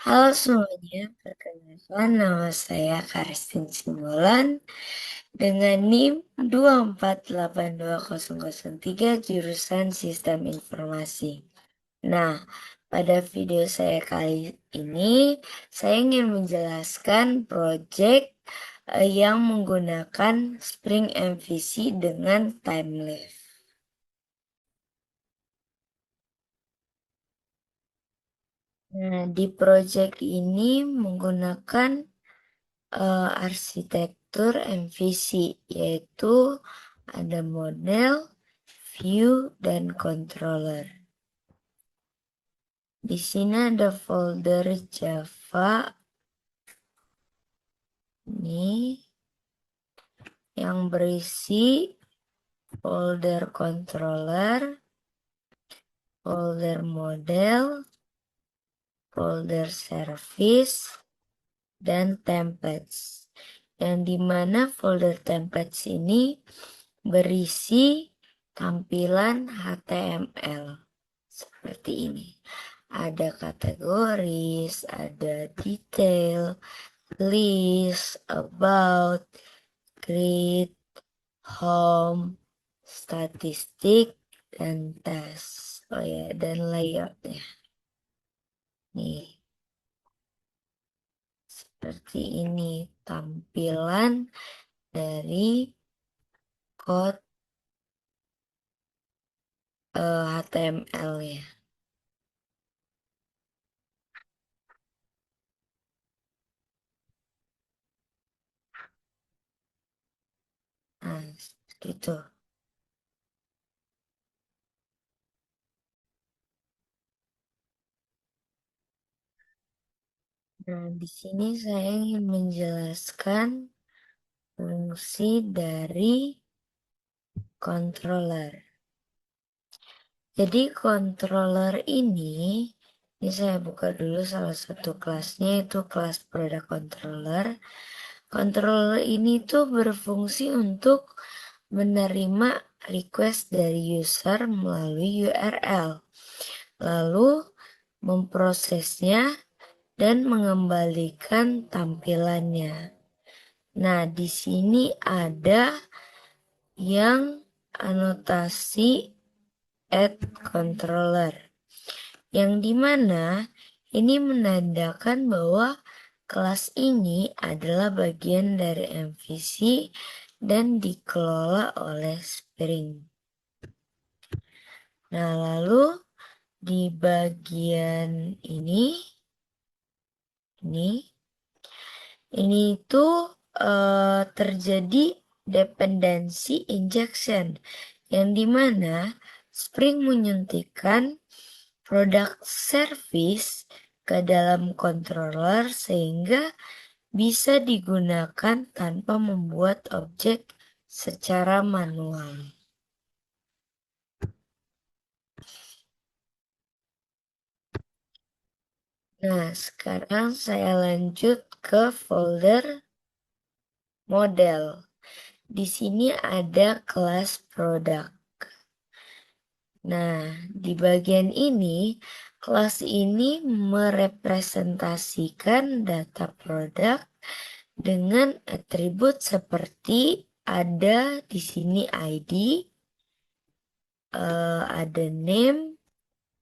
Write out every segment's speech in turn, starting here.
Halo semuanya, perkenalkan nama saya Karistin Simbolan dengan NIM 2482003 jurusan Sistem Informasi. Nah, pada video saya kali ini, saya ingin menjelaskan proyek yang menggunakan Spring MVC dengan Timelift. Nah, di proyek ini menggunakan arsitektur MVC, yaitu ada model, view, dan controller. Di sini ada folder Java ini yang berisi folder controller, folder model, folder service, dan templates. Yang dimana folder templates ini berisi tampilan HTML seperti ini. Ada kategoris, ada detail, list, about, grid, home, statistik, dan task. Oh ya, dan layoutnya. Nih, seperti ini tampilan dari code HTML ya. Nah, seperti itu. Nah, di sini saya ingin menjelaskan fungsi dari controller. Jadi controller ini saya buka dulu salah satu kelasnya, itu kelas product controller. Controller ini tuh berfungsi untuk menerima request dari user melalui URL, lalu memprosesnya dan mengembalikan tampilannya. Nah, di sini ada yang anotasi add controller, yang dimana ini menandakan bahwa kelas ini adalah bagian dari MVC dan dikelola oleh Spring. Nah, lalu di bagian ini itu terjadi dependency injection, yang dimana Spring menyuntikkan produk service ke dalam controller sehingga bisa digunakan tanpa membuat objek secara manual. Nah, sekarang saya lanjut ke folder model. Di sini ada kelas produk. Nah, di bagian ini, kelas ini merepresentasikan data produk dengan atribut seperti ada di sini ID, ada name,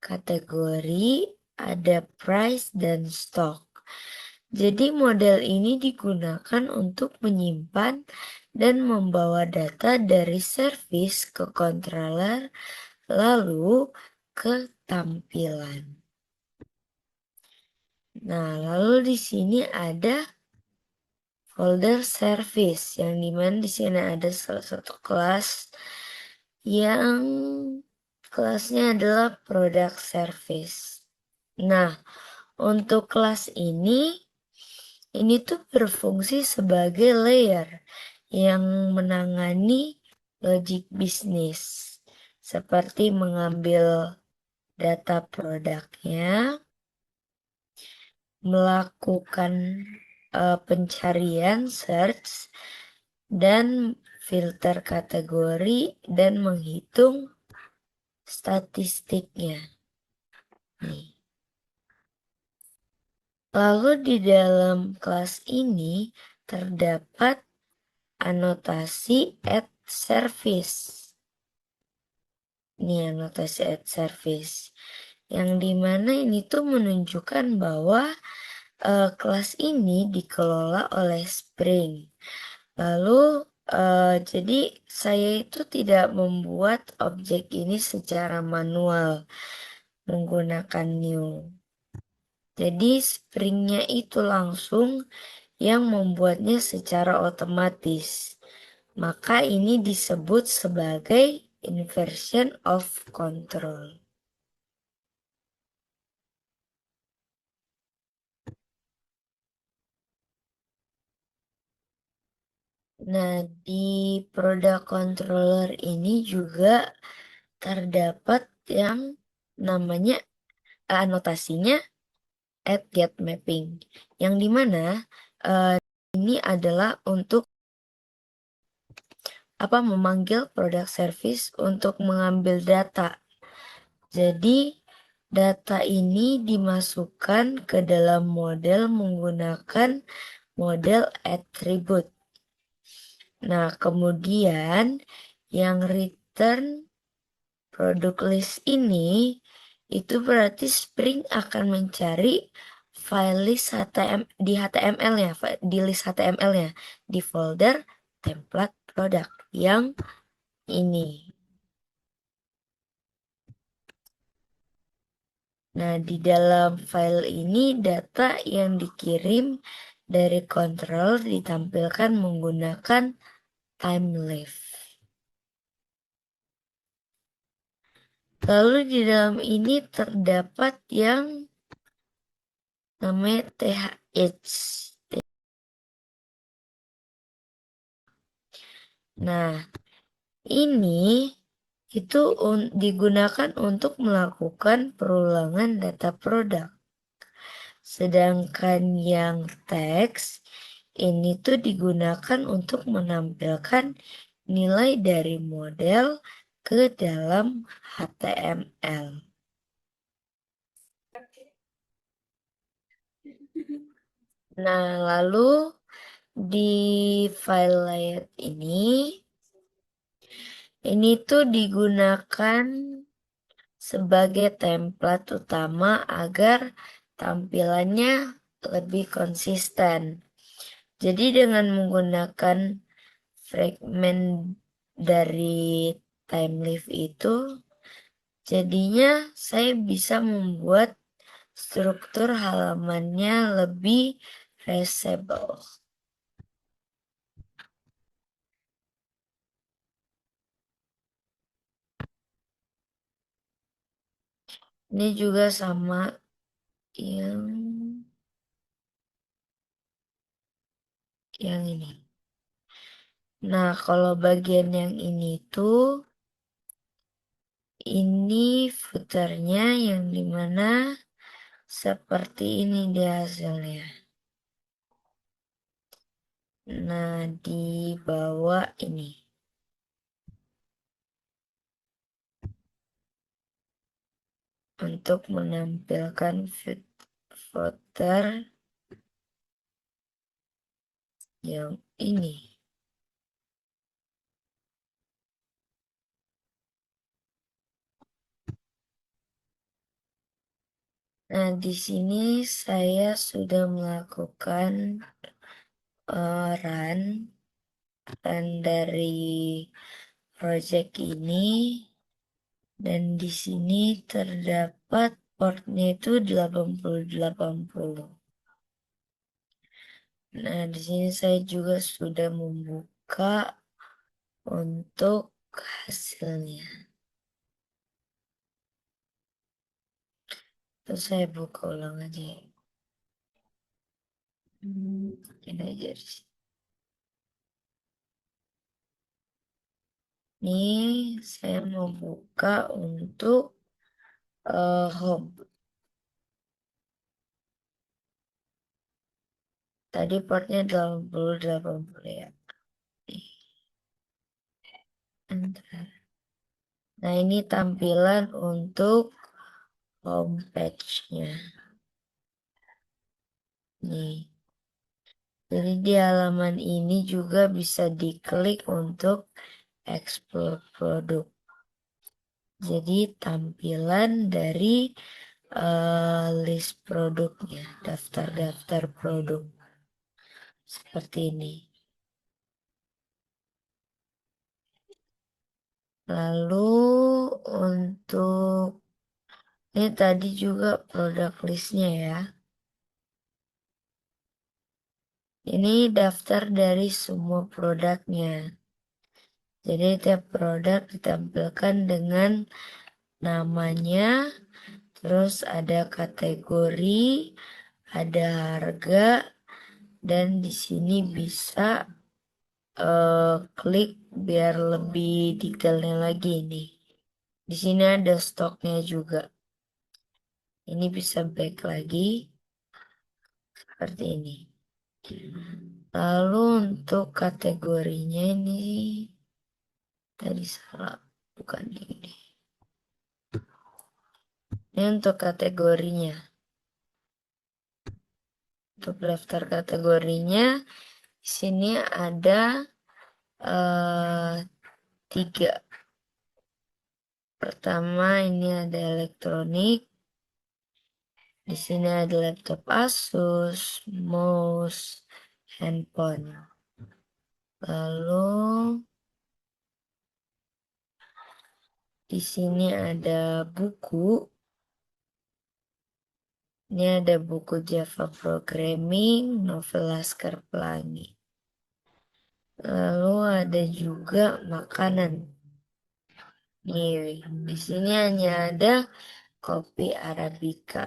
kategori, ada price, dan stock. Jadi model ini digunakan untuk menyimpan dan membawa data dari service ke controller lalu ke tampilan. Nah, lalu di sini ada folder service, yang dimana di sini ada salah satu kelas yang kelasnya adalah product service. Nah, untuk kelas ini tuh berfungsi sebagai layer yang menangani logic bisnis, seperti mengambil data produknya, melakukan pencarian search, dan filter kategori, dan menghitung statistiknya. Nih. Lalu di dalam kelas ini terdapat anotasi add service. Ini anotasi add service. Yang dimana ini tuh menunjukkan bahwa kelas ini dikelola oleh Spring. Lalu jadi saya itu tidak membuat objek ini secara manual menggunakan new. Jadi Springnya itu langsung yang membuatnya secara otomatis. Maka ini disebut sebagai inversion of control. Nah, di product controller ini juga terdapat yang namanya anotasinya add get mapping. Yang dimana ini adalah untuk memanggil product service untuk mengambil data. Jadi data ini dimasukkan ke dalam model menggunakan model attribute. Nah, kemudian yang return product list ini itu berarti Spring akan mencari file list di HTML-nya, di list HTML-nya, di folder template product yang ini. Nah, di dalam file ini data yang dikirim dari control ditampilkan menggunakan timelift. Lalu di dalam ini terdapat yang namanya THH. Nah, ini itu digunakan untuk melakukan perulangan data produk. Sedangkan yang teks ini tuh digunakan untuk menampilkan nilai dari model ke dalam HTML. Nah, lalu di file layout ini tuh digunakan sebagai template utama agar tampilannya lebih konsisten. Jadi dengan menggunakan fragmen dari timelift itu, jadinya saya bisa membuat struktur halamannya lebih readable. Ini juga sama yang ini. Nah, kalau bagian yang ini tuh, ini footernya yang dimana seperti ini dia hasilnya. Nah, di bawah ini. Untuk menampilkan footer yang ini. Nah, di sini saya sudah melakukan run dari project ini, dan di sini terdapat portnya itu 8080. Nah, di sini saya juga sudah membuka untuk hasilnya. Terus saya buka ulang aja. Ini aja di sini. Ini saya mau buka untuk home. Tadi portnya 8080 ya. Enter. Nah, ini tampilan untuk home page-nya. Nih. Jadi di halaman ini juga bisa diklik untuk explore produk. Jadi tampilan dari list produknya, daftar-daftar produk seperti ini. Lalu untuk ini tadi juga produk listnya ya. Ini daftar dari semua produknya. Jadi tiap produk ditampilkan dengan namanya, terus ada kategori, ada harga, dan di sini bisa klik biar lebih detailnya lagi nih. Di sini ada stoknya juga. Ini bisa back lagi seperti ini. Lalu untuk kategorinya ini tadi salah, bukan ini. Ini untuk kategorinya. Untuk daftar kategorinya, di sini ada 3. Pertama ini ada elektronik. Di sini ada laptop Asus, mouse, handphone. Lalu di sini ada buku. Ini ada buku Java Programming, novel Laskar Pelangi. Lalu ada juga makanan. Nih, di sini hanya ada kopi Arabica.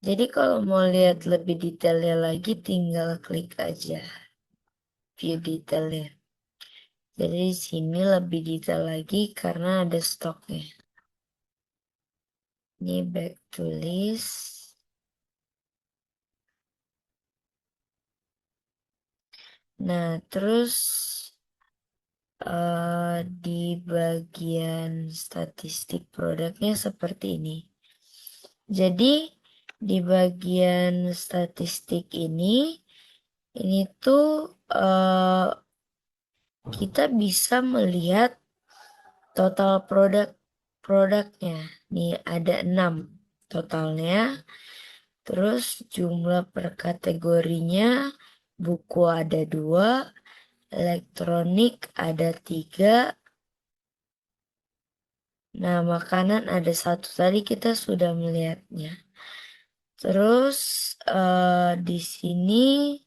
Jadi kalau mau lihat lebih detailnya lagi, tinggal klik aja view detailnya. Jadi di sini lebih detail lagi karena ada stoknya. Ini back to list. Nah, terus di bagian statistik produknya seperti ini. Jadi di bagian statistik ini tuh kita bisa melihat total produknya. Nih ada 6 totalnya. Terus jumlah per kategorinya, buku ada 2, elektronik ada 3. Nah, makanan ada 1. Tadi kita sudah melihatnya. Terus di sini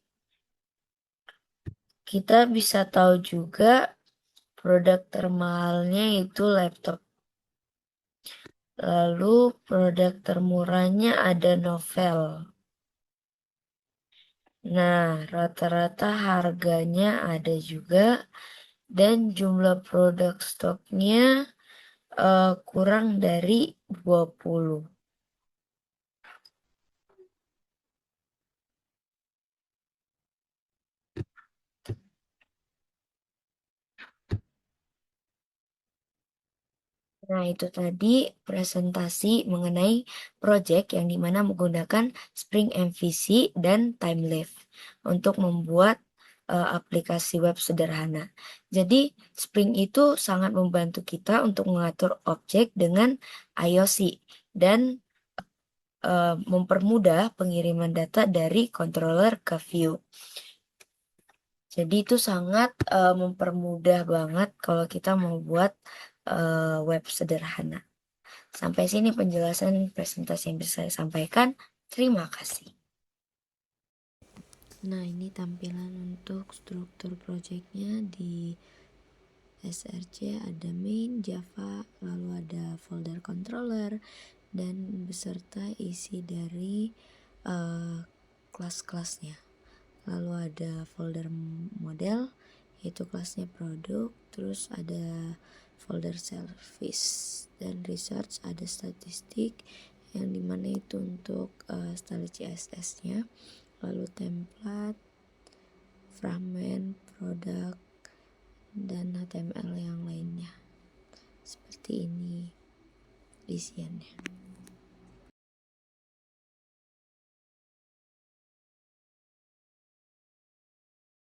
kita bisa tahu juga produk termahalnya itu laptop. Lalu produk termurahnya ada novel. Nah, rata-rata harganya ada juga. Dan jumlah produk stoknya kurang dari 20. Nah, itu tadi presentasi mengenai project yang dimana menggunakan Spring MVC dan TimeLive untuk membuat aplikasi web sederhana. Jadi, Spring itu sangat membantu kita untuk mengatur objek dengan IOC dan mempermudah pengiriman data dari controller ke view. Jadi itu sangat mempermudah banget kalau kita mau buat web sederhana. Sampai sini penjelasan presentasi yang bisa saya sampaikan. Terima kasih. Nah, ini tampilan untuk struktur projectnya. Di SRC ada main, Java, lalu ada folder controller, dan beserta isi dari kelas-kelasnya. Lalu ada folder model, yaitu kelasnya produk, terus ada folder service dan research, ada statistik yang dimana itu untuk style CSS nya, lalu template, fragment, produk, dan HTML yang lainnya. Seperti ini isiannya.